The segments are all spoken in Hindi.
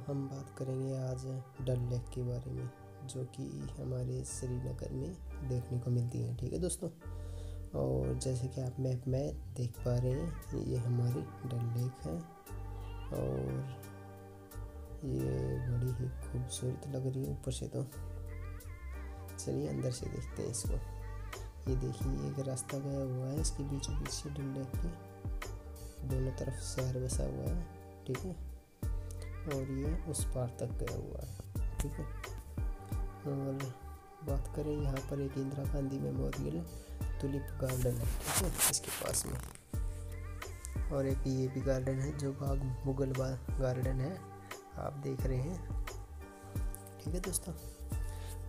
हम बात करेंगे आज डल लेक के बारे में, जो कि हमारे श्रीनगर में देखने को मिलती है। ठीक है दोस्तों, और जैसे कि आप मैप में देख पा रहे हैं, ये हमारी डल लेक है और ये बड़ी ही खूबसूरत लग रही है ऊपर से। तो चलिए अंदर से देखते हैं इसको। ये देखिए, एक रास्ता गया हुआ है इसके बीचों बीच से डल लेक के दोनों तरफ शहर बसा हुआ है। ठीक है, और ये उस पार तक गया हुआ है। ठीक है, और बात करें यहाँ पर एक Indira Gandhi memorial tulip garden है। ठीक है, इसके पास में, और एक ये भी गार्डन है जो बाग मुगल बाग गार्डन है, आप देख रहे हैं। ठीक है दोस्तों,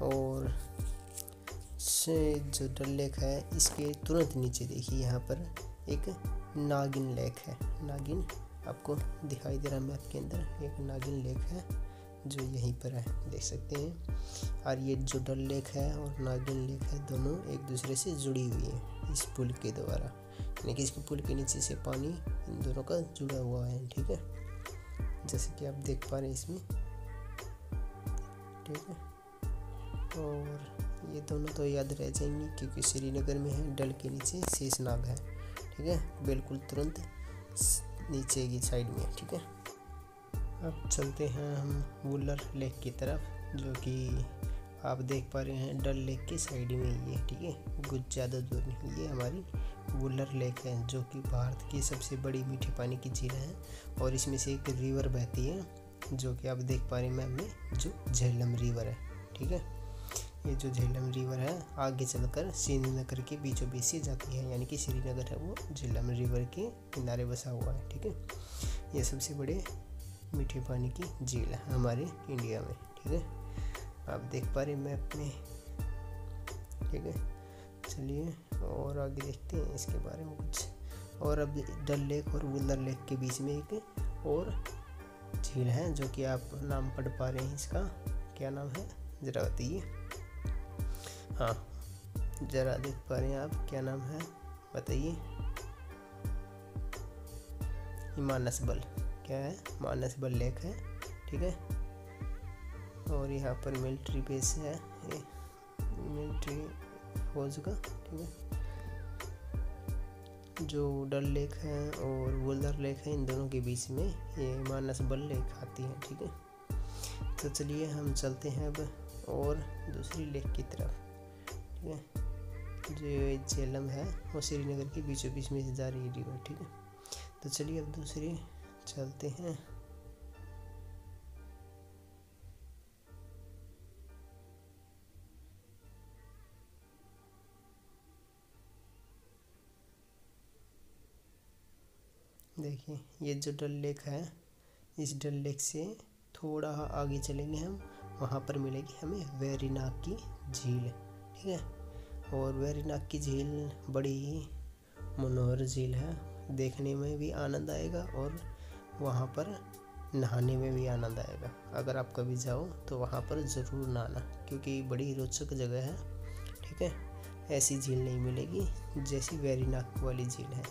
और से जो डल लेक है इसके तुरंत नीचे देखिए, यहाँ पर एक नागिन लेक है। नागिन आपको दिखाई दे रहा है मैप के अंदर, एक नागिन लेक है जो यहीं पर है, देख सकते हैं। और ये जो डल लेक है और नागिन लेक है, दोनों एक दूसरे से जुड़ी हुई है इस पुल के द्वारा, यानी कि इसके पुल के नीचे से पानी इन दोनों का जुड़ा हुआ है। ठीक है, जैसे कि आप देख पा रहे हैं इसमें। ठीक है, और ये दोनों तो याद रह जाएंगी क्योंकि श्रीनगर में है, डल के नीचे शेषनाग है। ठीक है, बिल्कुल तुरंत नीचे की साइड में है। ठीक है, अब चलते हैं हम वुलर लेक की तरफ, जो कि आप देख पा रहे हैं डल लेक के साइड में ही है। ठीक है, कुछ ज़्यादा दूर नहीं, ये हमारी वुलर लेक है जो कि भारत की सबसे बड़ी मीठे पानी की झील है, और इसमें से एक रिवर बहती है जो कि आप देख पा रहे हैं मैप में, जो झेलम रिवर है। ठीक है, ये जो झेलम रिवर है आगे चलकर श्रीनगर के बीचों बीच से जाती है, यानी कि श्रीनगर है वो झेलम रिवर के किनारे बसा हुआ है। ठीक है, ये सबसे बड़े मीठे पानी की झील है हमारे इंडिया में। ठीक है, आप देख पा रहे हैं मैप में। ठीक है, चलिए और आगे देखते हैं इसके बारे में कुछ। और अब डल लेक और वुलर लेक के बीच में एक और झील है जो कि आप नाम पढ़ पा रहे हैं, इसका क्या नाम है ज़रा बताइए। हाँ, ज़रा देख पा रहे हैं आप, क्या नाम है बताइए। मानसबल, क्या है, मानसबल लेक है। ठीक है, और यहाँ पर मिलिट्री बेस है, मिलिट्री फौज का। ठीक है, जो डल लेक है और वुलर लेक है, इन दोनों के बीच में ये मानसबल लेक आती है। ठीक है, तो चलिए हम चलते हैं अब और दूसरी लेक की तरफ। ठीक है, जो झेलम है वो श्रीनगर के बीचों बीच में जा रही है रिवर। ठीक है, तो चलिए अब दूसरी चलते हैं। देखिए, ये जो डल लेक है, इस डल लेक से थोड़ा आगे चलेंगे हम, वहाँ पर मिलेगी हमें वेरीनाग की झील। ठीक है, और वेरीनाग की झील बड़ी ही मनोहर झील है, देखने में भी आनंद आएगा और वहाँ पर नहाने में भी आनंद आएगा। अगर आप कभी जाओ तो वहाँ पर ज़रूर नहाना, क्योंकि बड़ी रोचक जगह है। ठीक है, ऐसी झील नहीं मिलेगी जैसी वेरीनाग वाली झील है,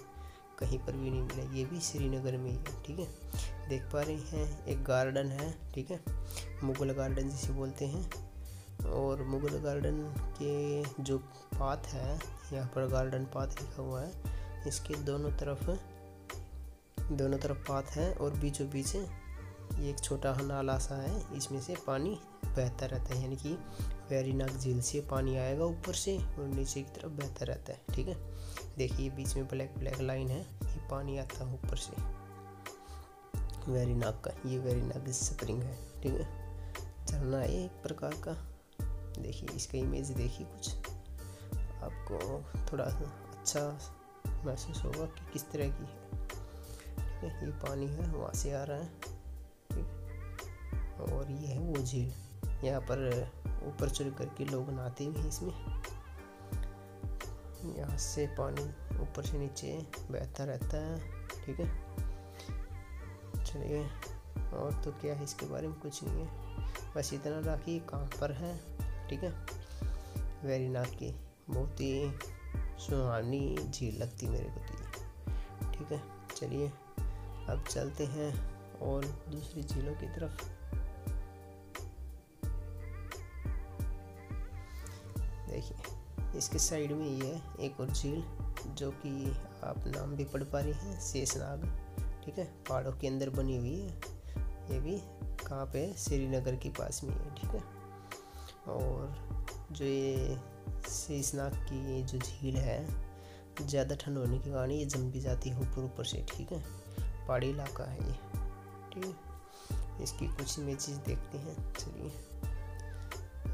कहीं पर भी नहीं मिलेगी, ये भी श्रीनगर में ही है। ठीक है, देख पा रहे हैं एक गार्डन है। ठीक है, मुगल गार्डन जिसे बोलते हैं, और मुगल गार्डन के जो पाथ है, यहाँ पर गार्डन पाथ लिखा हुआ है, इसके दोनों तरफ पाथ है और बीचों बीच एक छोटा नाला सा है, इसमें से पानी बहता रहता है, यानी कि वेरीनाग झील से पानी आएगा ऊपर से और नीचे की तरफ बहता रहता है। ठीक है, देखिए बीच में ब्लैक लाइन है, ये पानी आता है ऊपर से वेरीनाग का, ये वेरीनाग स्प्रिंग है। ठीक है, झरना है एक प्रकार का। देखिए इसका इमेज देखिए, कुछ आपको थोड़ा अच्छा महसूस होगा कि किस तरह की है। ठीक है, ये पानी है वहाँ से आ रहा है। ठीक है, और ये है वो झील, यहाँ पर ऊपर चढ़ करके लोग नहाते भी हैं इसमें। यहाँ से पानी ऊपर से नीचे बहता रहता है। ठीक है, चलिए और तो क्या है, इसके बारे में कुछ नहीं है, बस इतना रहा कि कहाँ पर है। ठीक है, वेरीनाग की बहुत ही सुहानी झील लगती मेरे को तो ये। ठीक है, चलिए अब चलते हैं और दूसरी झीलों की तरफ। इसके साइड में ये है एक और झील, जो कि आप नाम भी पढ़ पा रहे हैं, शेषनाग। ठीक है, पहाड़ों के अंदर बनी हुई है। ये भी कहाँ पे है? श्रीनगर के पास में है। ठीक है, और जो ये शेषनाग की जो झील है, ज़्यादा ठंड होने के कारण ये जम भी जाती है ऊपर से। ठीक है, पहाड़ी इलाका है ये। ठीक है, इसकी कुछ इमेजेस देखते हैं। चलिए,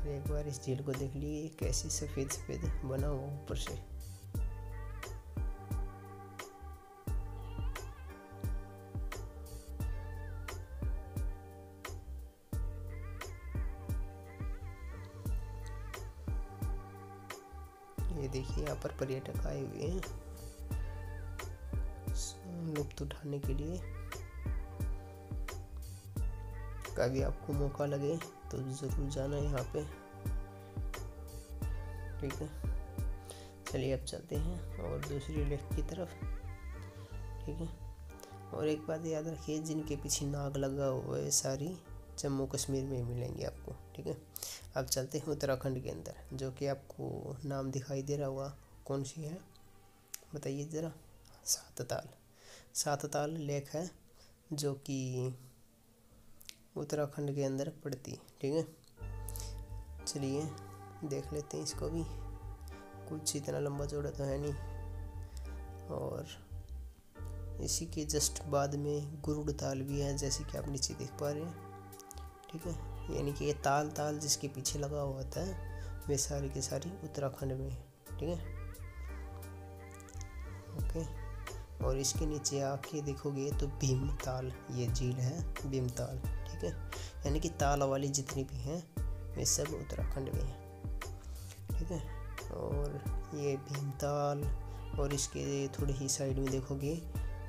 एक बार इस झील को देख लीजिए, कैसी सफ़ेद सफ़ेद बना हुआ ऊपर से। ये देखिए, यहाँ पर पर्यटक आए हुए हैं लुत्फ उठाने के लिए। कभी आपको मौका लगे तो ज़रूर जाना यहाँ पे। ठीक है, चलिए अब चलते हैं और दूसरी लेक की तरफ। ठीक है, और एक बात याद रखिए, जिनके पीछे नाग लगा हुआ है सारी जम्मू कश्मीर में मिलेंगे आपको। ठीक है, अब चलते हैं उत्तराखंड के अंदर, जो कि आपको नाम दिखाई दे रहा होगा। कौन सी है बताइए ज़रा? सातताल। सातताल लेक है, जो कि उत्तराखंड के अंदर पड़ती। ठीक है, चलिए देख लेते हैं इसको भी। कुछ इतना लंबा चौड़ा तो है नहीं। और इसी के जस्ट बाद में गुरुड़ ताल भी है, जैसे कि आप नीचे देख पा रहे हैं। ठीक है, यानी कि ये ताल जिसके पीछे लगा हुआ होता है, वे सारी की सारी उत्तराखंड में है। ठीक है, ओके। और इसके नीचे आके देखोगे तो भीमताल ये झील है, भीमताल। ठीक है, यानी कि ताल वाली जितनी भी हैं वे सब उत्तराखंड में हैं। ठीक है, और ये भीमताल, और इसके थोड़ी ही साइड में देखोगे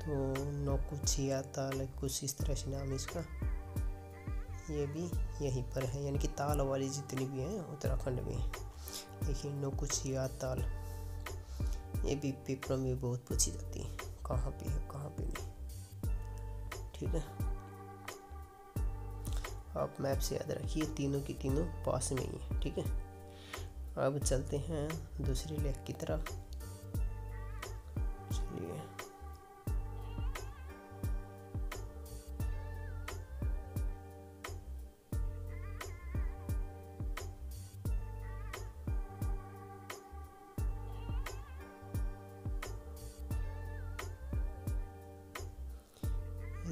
तो नौकुचिया ताल, कुछ इस तरह से नाम है इसका। ये भी यहीं पर है, यानी कि ताल वाली जितनी भी हैं उत्तराखंड में। देखिए, नौकुचिया ताल, ये भी पेपरों में बहुत पूछी जाती है, कहाँ पे है कहाँ पे नहीं। ठीक है, आप मैप से याद रखिए, तीनों की तीनों पास में ही है। ठीक है, अब चलते हैं दूसरी लेक की तरफ। चलिए,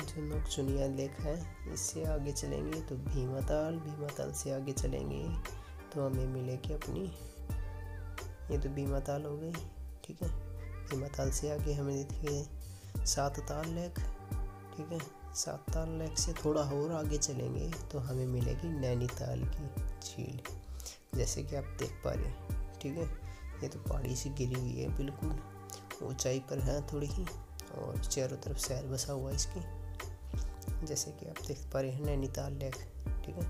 जो नौकुचिया लेक है, इससे आगे चलेंगे तो भीमाताल, भीमाताल से आगे चलेंगे तो हमें मिलेगी अपनी, ये तो भीमाताल हो गई। ठीक है, भीमाताल से आगे हमें दिखेगी सातताल लेक। ठीक है, सातताल लेक से थोड़ा और आगे चलेंगे तो हमें मिलेगी नैनीताल की झील, जैसे कि आप देख पा रहे हैं। ठीक है, ये तो पहाड़ी से घिरी हुई है, बिल्कुल ऊंचाई पर है थोड़ी ही, और चारों तरफ शहर बसा हुआ है इसकी, जैसे कि आप देख पा रहे हैं नैनीताल लेक। ठीक है,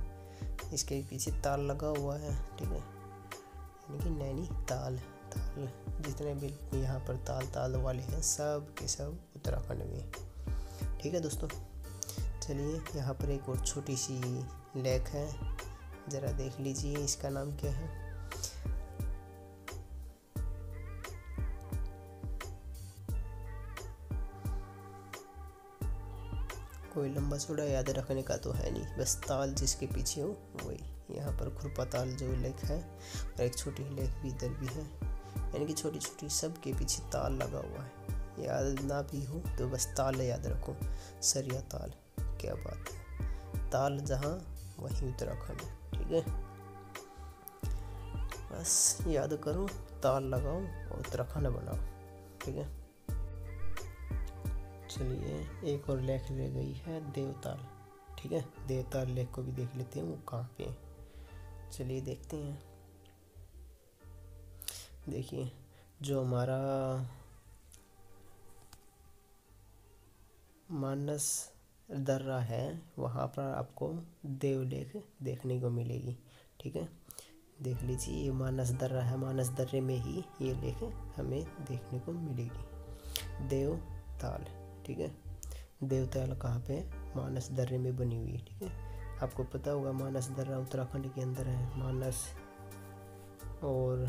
इसके पीछे ताल लगा हुआ है। ठीक है, यानी कि नैनीताल ताल जितने भी यहाँ पर ताल वाले हैं, सब के सब उत्तराखंड में। ठीक है दोस्तों, चलिए यहाँ पर एक और छोटी सी लेक है, ज़रा देख लीजिए इसका नाम क्या है। कोई लंबा चौड़ा याद रखने का तो है नहीं, बस ताल जिसके पीछे हो वही। यहाँ पर खुरपा ताल जो लेक है, और एक छोटी लेक भी इधर भी है, यानी कि छोटी छोटी सब के पीछे ताल लगा हुआ है। याद ना भी हो तो बस ताल याद रखो, सरिया ताल। क्या बात है, ताल जहाँ वहीं उत्तराखंड। ठीक है, बस याद करो, ताल लगाओ और उत्तराखंड बनाओ। ठीक है, चलिए एक और लेक रह गई है, देवताल। ठीक है, देवताल लेक को भी देख लेते हैं वो कहाँ पे है। चलिए देखते हैं। देखिए, जो हमारा मानस दर्रा है, वहाँ पर आपको देव लेक देखने को मिलेगी। ठीक है, देख लीजिए, ये मानस दर्रा है, मानस दर्रे में ही ये लेक हमें देखने को मिलेगी, देवताल। ठीक है, देवताल कहाँ पे है? मानस दर्रे में बनी हुई है। ठीक है, आपको पता होगा मानस दर्रा उत्तराखंड के अंदर है। मानस और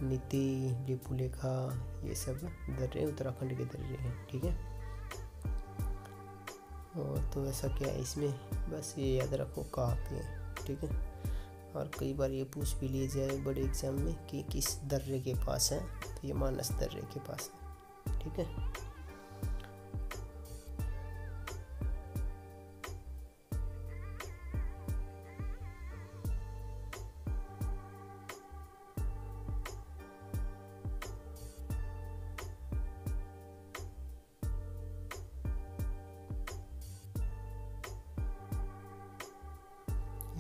नीति, लिपुलेखा, ये सब दर्रे उत्तराखंड के दर्रे हैं, ठीक है। और तो ऐसा क्या है इसमें, बस ये याद रखो कहाँ पे है, ठीक है। और कई बार ये पूछ भी लिया जाए बड़े एग्जाम में कि किस दर्रे के पास है, तो ये मानस दर्रे के पास है, ठीक है।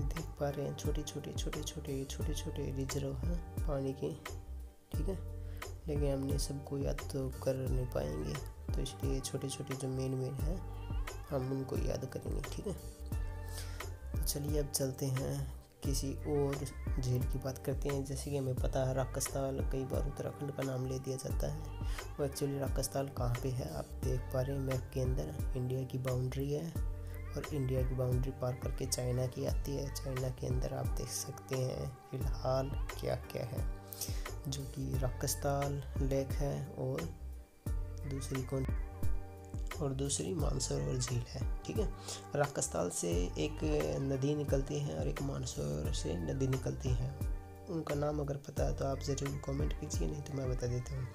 देख पा रहे हैं छोटे छोटे रिजर्व हैं पानी के, ठीक है। लेकिन हमने सबको याद तो कर नहीं पाएंगे, तो इसलिए छोटे जो मेन हैं हम उनको याद करेंगे, ठीक है। तो चलिए अब चलते हैं किसी और झील की बात करते हैं। जैसे कि हमें पता है राकसताल कई बार उत्तराखंड का नाम ले दिया जाता है। वो एक्चुअली राकसताल कहाँ पे है, आप देख पा रहे हैं मैप के अंदर इंडिया की बाउंड्री है, और इंडिया की बाउंड्री पार करके चाइना की आती है। चाइना के अंदर आप देख सकते हैं फिलहाल क्या क्या है, जो कि राकसताल लेक है, और दूसरी मानसरोवर झील है, ठीक है। राकसताल से एक नदी निकलती है और एक मानसरोवर से नदी निकलती है। उनका नाम अगर पता है तो आप ज़रूर कमेंट कीजिए, नहीं तो मैं बता देता हूँ।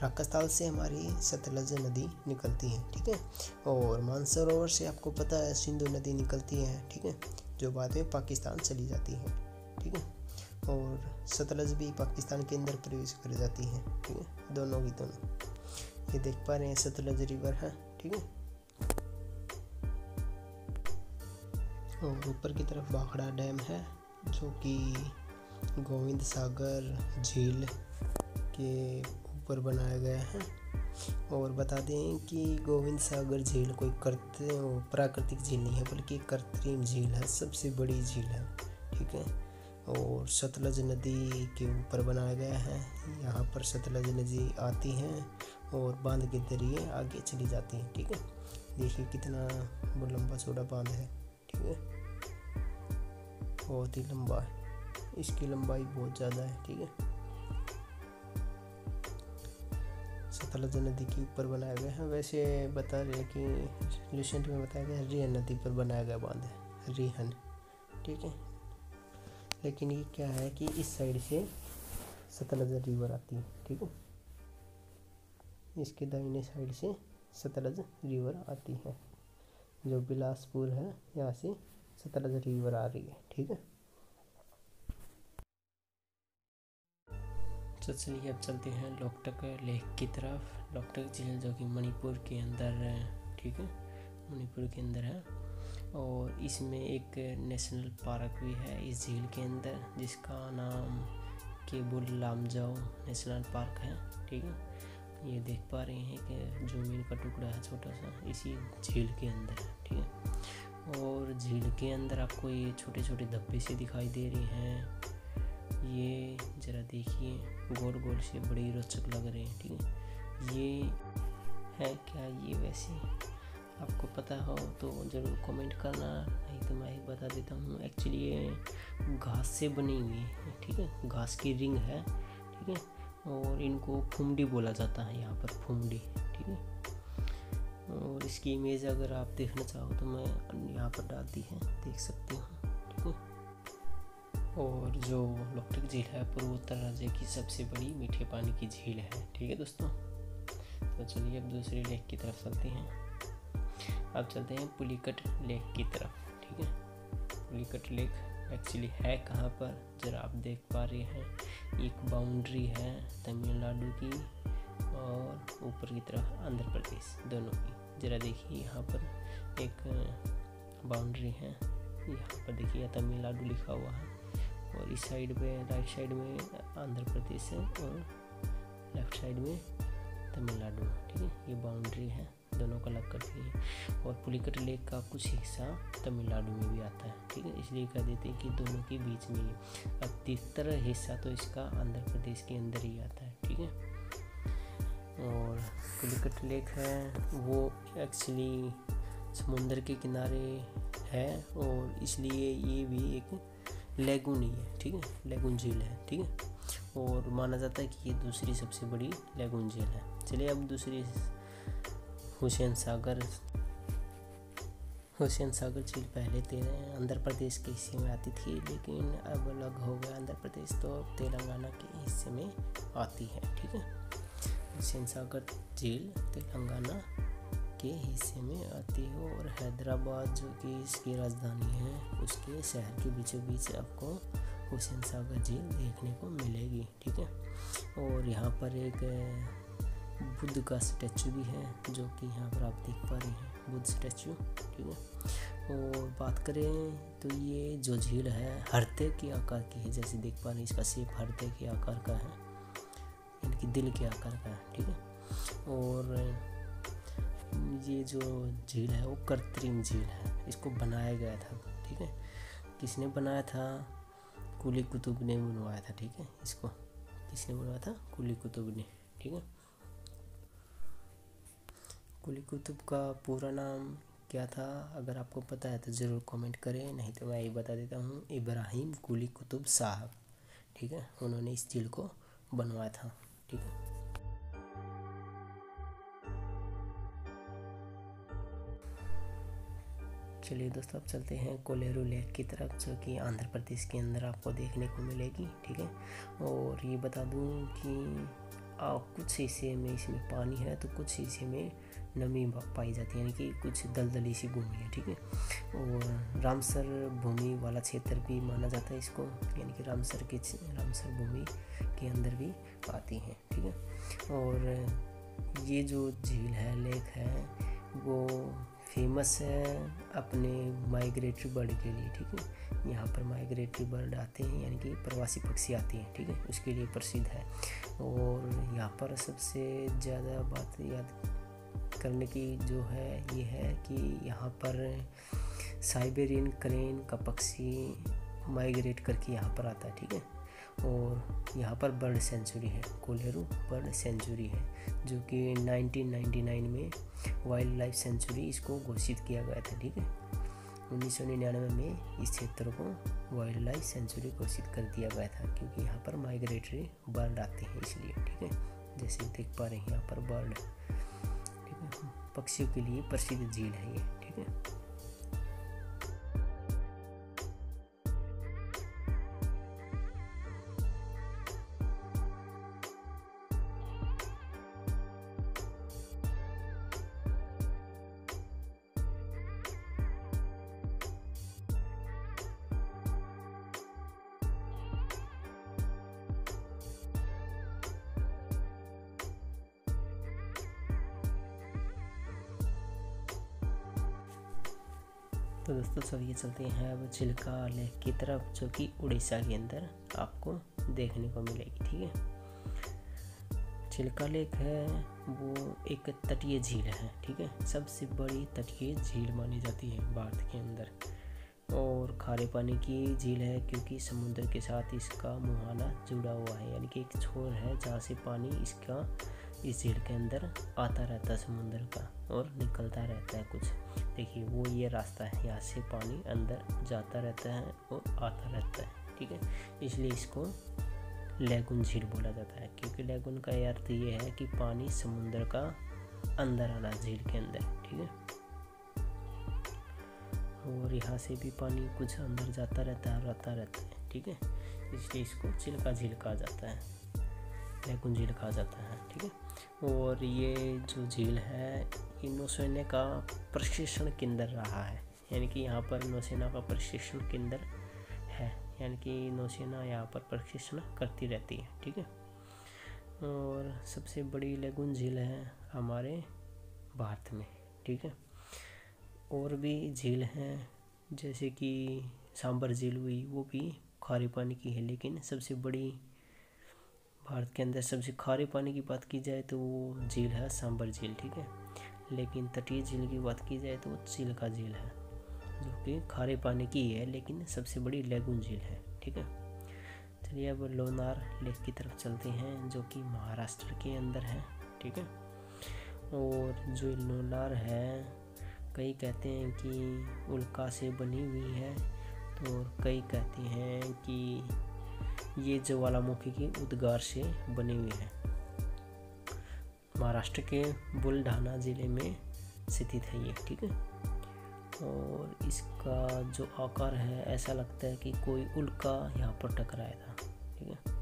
राकसताल से हमारी सतलज नदी निकलती है, ठीक है। और मानसरोवर से आपको पता है सिंधु नदी निकलती है, ठीक है, जो बाद में पाकिस्तान चली जाती है, ठीक है। और सतलज भी पाकिस्तान के अंदर प्रवेश कर जाती है, ठीक है, दोनों की दोनों। ये देख पा रहे हैं सतलज रिवर है, ठीक है। और ऊपर की तरफ भाखड़ा डैम है, जो कि गोविंद सागर झील के ऊपर बनाया गया है। और बता दें कि गोविंद सागर झील कोई प्राकृतिक झील नहीं है, बल्कि कृत्रिम झील है, सबसे बड़ी झील है, ठीक है। और सतलज नदी के ऊपर बनाया गया है। यहाँ पर सतलज नदी आती है और बांध के जरिए आगे चली जाती है, ठीक है। देखिए कितना वो लंबा चौड़ा बांध है, ठीक है, बहुत ही लंबा है, इसकी लंबाई बहुत ज़्यादा है, ठीक है। सतलज नदी के ऊपर बनाया गया है। वैसे बता रहे हैं कि रिसेंट में बताया गया रिहन नदी पर बनाया गया बांध है, रिहन, ठीक है। लेकिन ये क्या है कि इस साइड से सतलज रिवर आती है, ठीक है, इसके दाहिने साइड से सतलज रिवर आती है, जो बिलासपुर है, यहाँ से सतलज रिवर आ रही है, ठीक है। तो चलिए अब चलते हैं लोकटक लेक की तरफ। लोकटक झील जो कि मणिपुर के अंदर है, ठीक है, मणिपुर के अंदर है। और इसमें एक नेशनल पार्क भी है इस झील के अंदर, जिसका नाम केबुल लामजाओ नेशनल पार्क है, ठीक है। ये देख पा रहे हैं कि जमीन का टुकड़ा है छोटा सा, इसी झील के अंदर है, ठीक है। और झील के अंदर आपको ये छोटे छोटे धब्बे से दिखाई दे रहे हैं, ये ज़रा देखिए गोल गोल से बड़ी रोचक लग रहे हैं, ठीक है। ये है क्या, ये वैसे आपको पता हो तो ज़रूर कमेंट करना, नहीं तो मैं ही बता देता हूँ। एक्चुअली ये घास से बनी हुई है, ठीक है, घास की रिंग है, ठीक है। और इनको फुमडी बोला जाता है यहाँ पर, फुमडी, ठीक है। और इसकी इमेज अगर आप देखना चाहो तो मैं यहाँ पर डाल दी है, देख सकते हो, ठीक है। और जो लोकटक झील है पूर्वोत्तर राज्य की सबसे बड़ी मीठे पानी की झील है, ठीक है दोस्तों। तो चलिए अब दूसरे लेक की तरफ चलते हैं। अब चलते हैं पुलिकट लेक की तरफ, ठीक है। पुलिकट लेक एक्चुअली है कहाँ पर, ज़रा आप देख पा रहे हैं, एक बाउंड्री है तमिलनाडु की और ऊपर की तरफ आंध्र प्रदेश, दोनों की। ज़रा देखिए यहाँ पर एक बाउंड्री है, यहाँ पर देखिए तमिलनाडु लिखा हुआ है, और इस साइड में राइट साइड में आंध्र प्रदेश है और लेफ्ट साइड में तमिलनाडु, ठीक है। ये बाउंड्री है, दोनों को अलग करती है। और पुलिकट लेक का कुछ हिस्सा तमिलनाडु में भी आता है, ठीक है, इसलिए कह देते हैं कि दोनों के बीच में ही। अधिकतर हिस्सा तो इसका आंध्र प्रदेश के अंदर ही आता है, ठीक है। और पुलिकट लेक है वो एक्चुअली समुंदर के किनारे है, और इसलिए ये भी एक लेगून ही है, ठीक है, लेगून झील है, ठीक है। और माना जाता है कि ये दूसरी सबसे बड़ी लैगून झील है। चलिए अब दूसरी हुसैन सागर झील पहले आंध्र प्रदेश के हिस्से में आती थी, लेकिन अब अलग हो गया आंध्र प्रदेश, तो अब तेलंगाना के हिस्से में आती है। ठीक है, हुसैन सागर झील तेलंगाना के हिस्से में आती है और हैदराबाद जो कि इसकी राजधानी है उसके शहर के बीचों बीच आपको हुसैन सागर झील देखने को मिलेगी। ठीक है, और यहाँ पर एक बुद्ध का स्टैचू भी है जो कि यहाँ पर आप देख पा रहे हैं, बुद्ध स्टैचू। ठीक है, और बात करें तो ये जो झील है हृदय के आकार की है, जैसे देख पा रहे हैं इसका शेप हृदय के आकार का है, यानी कि दिल के आकार का है। ठीक है, और ये जो झील है वो कृत्रिम झील है, इसको बनाया गया था। ठीक है, किसने बनाया था? कुली कुतुब ने बनवाया था। ठीक है, इसको किसने बनवाया था? कुली कुतुब ने। ठीक है, कुली कुतुब का पूरा नाम क्या था? अगर आपको पता है तो ज़रूर कमेंट करें, नहीं तो मैं ये बता देता हूँ, इब्राहिम कुली कुतुब साहब। ठीक है, उन्होंने इस झील को बनवाया था। ठीक है, चलिए दोस्तों अब चलते हैं कोलेरू लेक की तरफ, जो कि आंध्र प्रदेश के अंदर आपको देखने को मिलेगी। ठीक है, और ये बता दूं कि कुछ हिस्से में इसमें पानी है तो कुछ हिस्से में नमी पाई जाती है, यानी कि कुछ दलदली सी भूमि है। ठीक है, और रामसर भूमि वाला क्षेत्र भी माना जाता है इसको, यानी कि रामसर भूमि के अंदर भी आती है। ठीक है, और ये जो झील है, लेक है, वो फेमस है अपने माइग्रेटरी बर्ड के लिए। ठीक है, यहाँ पर माइग्रेटरी बर्ड आते हैं, यानी कि प्रवासी पक्षी आते हैं। ठीक है, उसके लिए प्रसिद्ध है। और यहाँ पर सबसे ज़्यादा बात याद करने की जो है ये है कि यहाँ पर साइबेरियन क्रेन का पक्षी माइग्रेट करके यहाँ पर आता है। ठीक है, और यहाँ पर बर्ड सेंचुरी है, कोलेरू बर्ड सेंचुरी है, जो कि 1999 में वाइल्ड लाइफ सेंचुरी इसको घोषित किया गया था। ठीक है, 1999 में इस क्षेत्र को वाइल्ड लाइफ सेंचुरी घोषित कर दिया गया था, क्योंकि यहाँ पर माइग्रेटरी बर्ड आते हैं इसलिए। ठीक है, जैसे देख पा रहे हैं यहाँ पर बर्ड, ठीक है, पक्षियों के लिए प्रसिद्ध झील है ये। ठीक है, तो दोस्तों चलिए चलते हैं अब चिल्का लेक की तरफ, जो कि उड़ीसा के अंदर आपको देखने को मिलेगी। ठीक है, चिल्का लेक है वो एक तटीय झील है। ठीक है, सबसे बड़ी तटीय झील मानी जाती है भारत के अंदर, और खारे पानी की झील है क्योंकि समुद्र के साथ इसका मुहाना जुड़ा हुआ है, यानी कि एक छोर है जहाँ से पानी इस झील के अंदर आता रहता है समुद्र का, और निकलता रहता है कुछ। देखिए वो ये रास्ता है, यहाँ से पानी अंदर जाता रहता है और आता रहता है। ठीक है, इसलिए इसको लैगून झील बोला जाता है, क्योंकि लैगून का अर्थ ये है कि पानी समुद्र का अंदर आना झील के अंदर। ठीक है, और यहाँ से भी पानी कुछ अंदर जाता रहता है और आता रहता है। ठीक है, इसलिए इसको चिल्का झील कहा जाता है, लैगून झील कहा जाता है। ठीक है, और ये जो झील है ये नौसेना का प्रशिक्षण केंद्र रहा है, यानी कि यहाँ पर नौसेना का प्रशिक्षण केंद्र है, यानी कि नौसेना यहाँ पर प्रशिक्षण करती रहती है। ठीक है, और सबसे बड़ी लैगून झील है हमारे भारत में। ठीक है, और भी झील हैं जैसे कि सांबर झील हुई, वो भी खारे पानी की है, लेकिन सबसे बड़ी भारत के अंदर सबसे खारे पानी की बात की जाए तो वो झील है सांबर झील। ठीक है, लेकिन तटीय झील की बात की जाए तो वो चिल्का झील है, जो कि खारे पानी की है लेकिन सबसे बड़ी लैगून झील है। ठीक है, चलिए अब लोनार लेक की तरफ चलते हैं, जो कि महाराष्ट्र के अंदर है। ठीक है, और जो लोनार है कई कहते हैं कि उल्का से बनी हुई है, तो कई कहते हैं कि ये ज्वालामुखी के उद्गार से बनी हुई है। महाराष्ट्र के बुलढाना जिले में स्थित है ये, ठीक है। और इसका जो आकार है ऐसा लगता है कि कोई उल्का यहाँ पर टकराया था, ठीक है।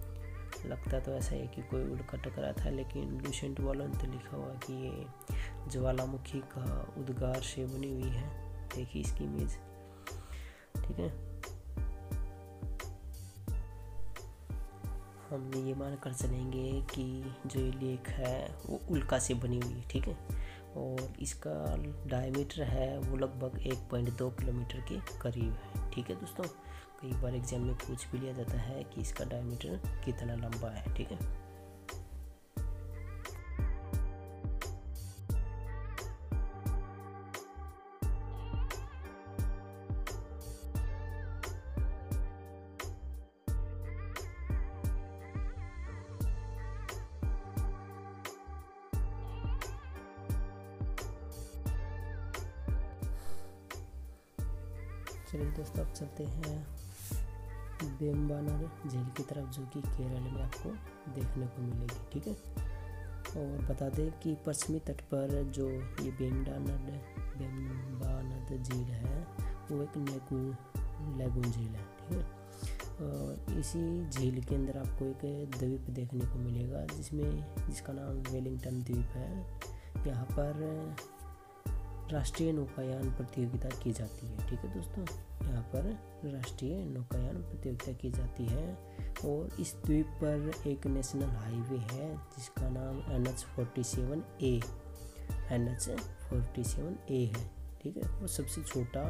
लगता तो ऐसा है कि कोई उल्का टकराया था, लेकिन लूसेंट वालों ने तो लिखा हुआ कि ये ज्वालामुखी का उद्गार से बनी हुई है। देखिए इसकी इमेज, ठीक है। हम ये मानकर चलेंगे कि जो ये लेक है वो उल्का से बनी हुई है, ठीक है। और इसका डायमीटर है वो लगभग 1.2 किलोमीटर के करीब है, ठीक है दोस्तों। कई बार एग्जाम में पूछ भी लिया जाता है कि इसका डायमीटर कितना लंबा है, ठीक है। चलिए दोस्तों, अब चलते हैं वेम्बनाड झील की तरफ, जो कि केरल में आपको देखने को मिलेगी, ठीक है। और बता दें कि पश्चिमी तट पर जो ये वेम्बनाड झील है वो एक लैगून झील है, ठीक है। और इसी झील के अंदर आपको एक द्वीप देखने को मिलेगा जिसका नाम वेलिंगटन द्वीप है। यहाँ पर राष्ट्रीय नौकायान प्रतियोगिता की जाती है, ठीक है दोस्तों। यहाँ पर राष्ट्रीय नौकायान प्रतियोगिता की जाती है। और इस द्वीप पर एक नेशनल हाईवे है जिसका नाम NH47A है, ठीक है। वो सबसे छोटा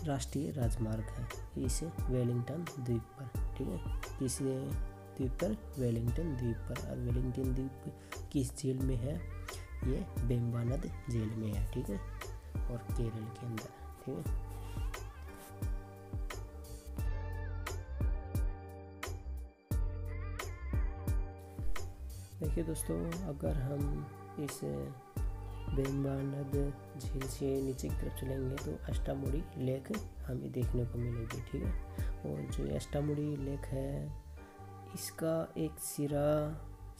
राष्ट्रीय राजमार्ग है इस वेलिंगटन द्वीप पर, ठीक है। इस द्वीप पर वेलिंगटन द्वीप पर, और वेलिंगटन द्वीप किस झील में है? ये वेम्बनाड झील में है, ठीक है। और केरल के अंदर, ठीक है। देखिए दोस्तों, अगर हम इस वेम्बनाड झील से नीचे की तरफ चलेंगे तो अष्टामुड़ी लेक हमें देखने को मिलेगी, ठीक है। और जो अष्टामुड़ी लेक है इसका एक सिरा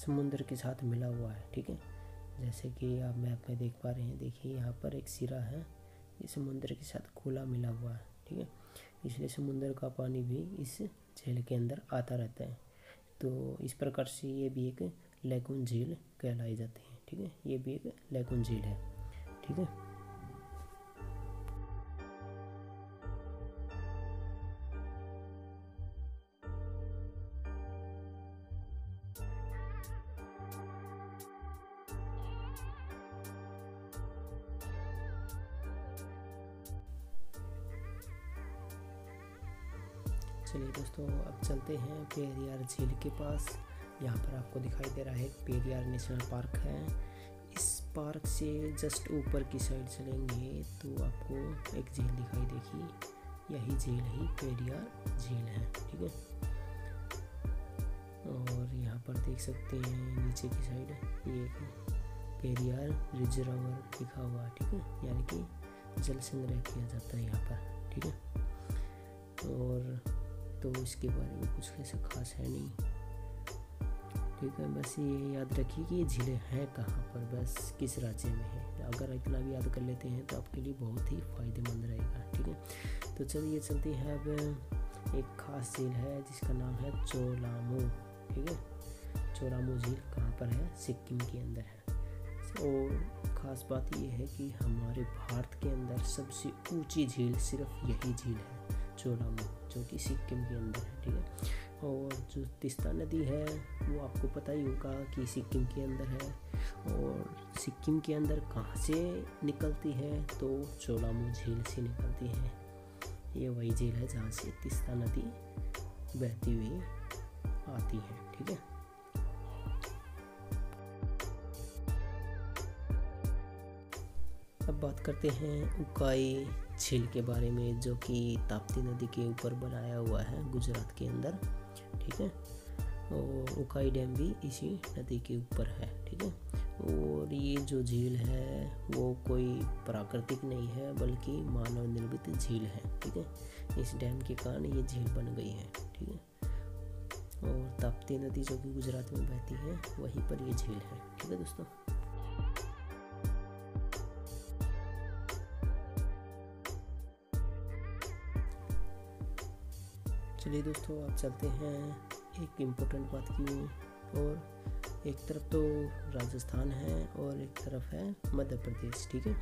समुद्र के साथ मिला हुआ है, ठीक है। जैसे कि आप मैप में देख पा रहे हैं, देखिए यहाँ पर एक सिरा है, ये समुद्र के साथ खुला मिला हुआ है, ठीक है। इसलिए समुद्र का पानी भी इस झील के अंदर आता रहता है। तो इस प्रकार से ये भी एक लैगून झील कहलाई जाती है, ठीक है। ये भी एक लैगून झील है, ठीक है। चलिए दोस्तों, अब चलते हैं पेरियार झील के पास। यहाँ पर आपको दिखाई दे रहा है पेरियार नेशनल पार्क है। इस पार्क से जस्ट ऊपर की साइड चलेंगे तो आपको एक झील दिखाई देगी। यही झील ही पेरियार झील है, ठीक है। और यहाँ पर देख सकते हैं नीचे की साइड ये पेरियार रिजर्वर लिखा हुआ है, ठीक है। यानी कि जल संग्रह किया जाता है यहाँ पर, ठीक है। और तो इसके बारे में कुछ ऐसा खास है नहीं, ठीक है। बस ये याद रखिए कि ये झीलें हैं कहाँ पर, बस किस राज्य में है। अगर इतना भी याद कर लेते हैं तो आपके लिए बहुत ही फ़ायदेमंद रहेगा, ठीक है। तो चलिए चलते हैं। अब एक खास झील है जिसका नाम है चोलामू, ठीक है। चोलामू झील कहाँ पर है? सिक्किम के अंदर है। और ख़ास बात यह है कि हमारे भारत के अंदर सबसे ऊंची झील सिर्फ यही झील है, चोलामू, जो कि सिक्किम के अंदर है, ठीक है। और जो तीस्ता नदी है वो आपको पता ही होगा कि सिक्किम के अंदर है। और सिक्किम के अंदर कहाँ से निकलती है? तो चोलामू झील से निकलती है। ये वही झील है जहाँ से तीस्ता नदी बहती हुई आती है, ठीक है। अब बात करते हैं उकाई झील के बारे में, जो कि ताप्ती नदी के ऊपर बनाया हुआ है गुजरात के अंदर, ठीक है। और उकाई डैम भी इसी नदी के ऊपर है, ठीक है। और ये जो झील है वो कोई प्राकृतिक नहीं है बल्कि मानव निर्मित झील है, ठीक है। इस डैम के कारण ये झील बन गई है, ठीक है। और ताप्ती नदी जो कि गुजरात में बहती है, वहीं पर ये झील है। ठीक है दोस्तों। चलिए दोस्तों, आप चलते हैं एक इम्पोर्टेंट बात की और एक तरफ तो राजस्थान है और एक तरफ है मध्य प्रदेश। ठीक है।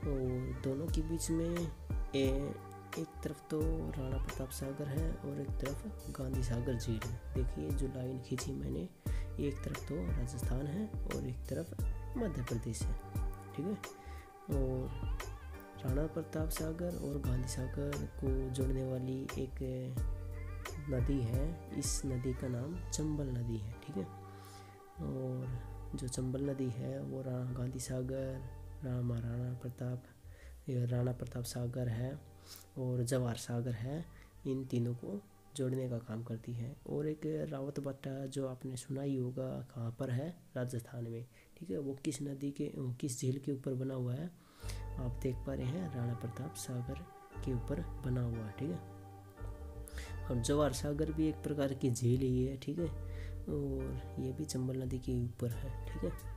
और दोनों के बीच में एक तरफ तो राणा प्रताप सागर है और एक तरफ गांधी सागर झील है। देखिए जो लाइन खींची मैंने, एक तरफ तो राजस्थान है और एक तरफ मध्य प्रदेश है। ठीक है। और राणा प्रताप सागर और गांधी सागर को जोड़ने वाली एक नदी है, इस नदी का नाम चंबल नदी है। ठीक है। और जो चंबल नदी है वो गांधी सागर, राणा प्रताप सागर है और जवाहर सागर है, इन तीनों को जोड़ने का काम करती है। और एक रावत बाटा जो आपने सुना ही होगा, कहाँ पर है, राजस्थान में। ठीक है। वो किस झील के ऊपर बना हुआ है, आप देख पा रहे हैं, राणा प्रताप सागर के ऊपर बना हुआ है। ठीक है। और जवाहर सागर भी एक प्रकार की झील ही है। ठीक है। और ये भी चंबल नदी के ऊपर है। ठीक है।